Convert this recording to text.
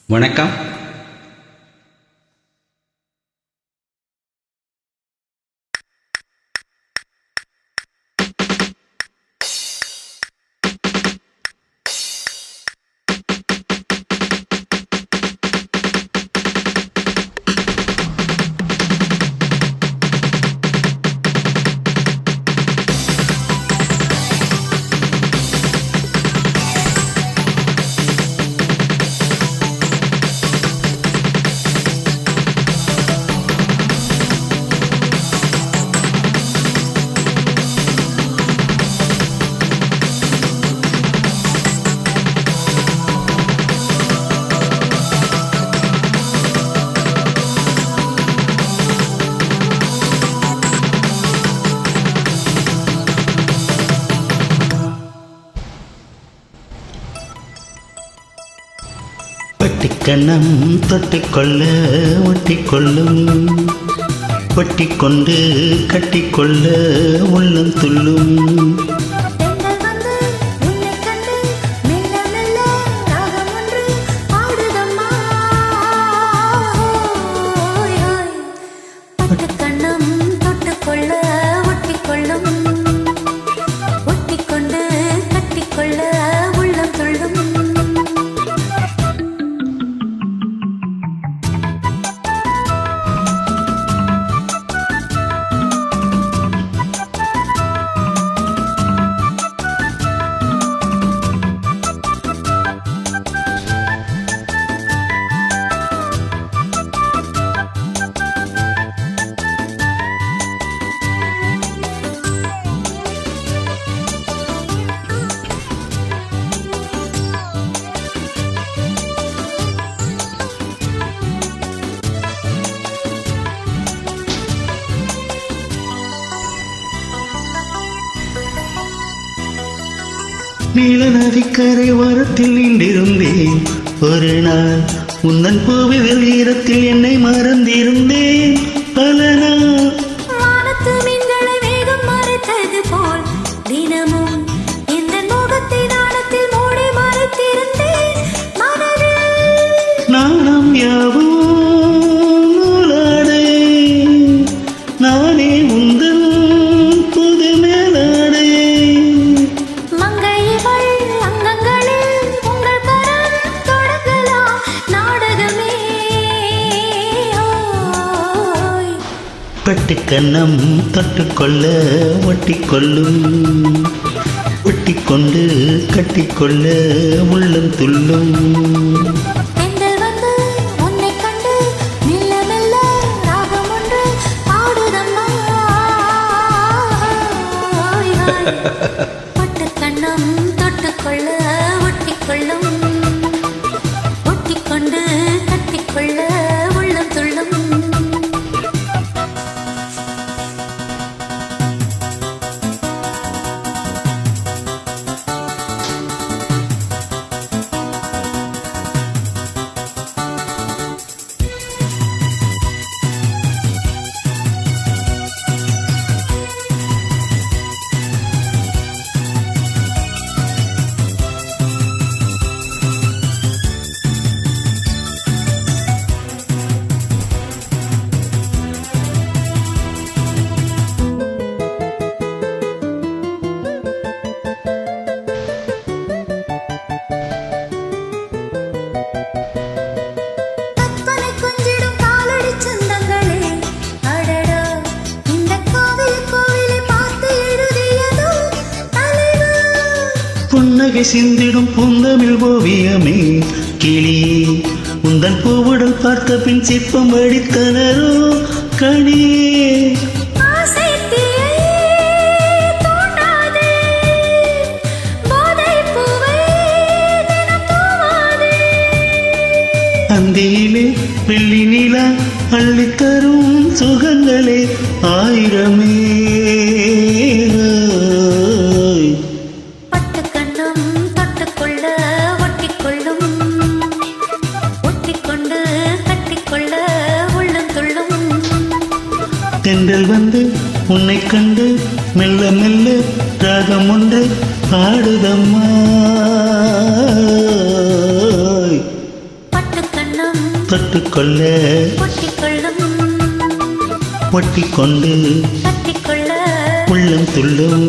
வணக்கம். பட்டிக்கண்ணம் தொட்டிக்கொள்ள ஒட்டிக்கொள்ளும், ஒட்டிக்கொண்டு கட்டிக்கொள்ள உள்ளம் துள்ளும். நீல நதிக்கரை ஓரத்தில் நின்றிருந்தேன் ஒரு நாள், உந்தன் பூவிதழ் ஈரத்தில் என்னை மறந்திருந்தேன் பல நாள். வானத்து மீன்களை வேகம் மறைத்தது போல் தினமும் இந்த முகத்தை நாணத்தில் மூடி மறைத்திருந்தேன் மனதில். நாணம் யாவும் நூலாடை, நானே உந்தன் புது மேலாடை. மங்கையவள் அங்கங்களில் உங்கள் கரம் தொடங்கலாம் நாடகமே. பட்டுக்கண்ணம் தொட்டுக்கொள்ள ஒட்டிக்கொள்ளும், ஒட்டிக்கொண்டு கட்டிக்கொள்ள உள்ளம் துள்ளும். பெண்கள் வந்து உன்னை கண்டு மெல்ல மெல்ல ராகம் ஒன்று பாடுதம்மா. பட்டுக்கண்ணம் தொட்டுக்கொள்ள ஒட்டிக்கொள்ளும், ஒட்டிக்கொண்டு கட்டிக்கொள்ள உள்ளம் துள்ளும். புன்னகை சிந்திடும் பூந்தமிழ் ஓவியமே கிளியே, உந்தன் பூவுடல் பார்த்த பின் சிற்பம் வடித்தனரோ கணியே. அந்தியிலே வெள்ளி நிலா அள்ளித்தரும் சுகங்களே ஆயிரமே. பட்டுக்கண்ணம் தொட்டுக்கொள்ள ஒட்டிக்கொள்ளும், ஒட்டிக்கொண்டு கட்டிக்கொள்ள உள்ளம் துள்ளும். தென்றல் வந்து உன்னை கண்டு மெல்ல மெல்ல ராகம் ஒன்று பாடுதம்மா. பட்டுக்கண்ணம் தொட்டுக்கொள்ள ஒட்டிக்கொள்ளும் ஒட்டிக்கொண்டு கட்டிக்கொள்ள உள்ளம் துள்ளும்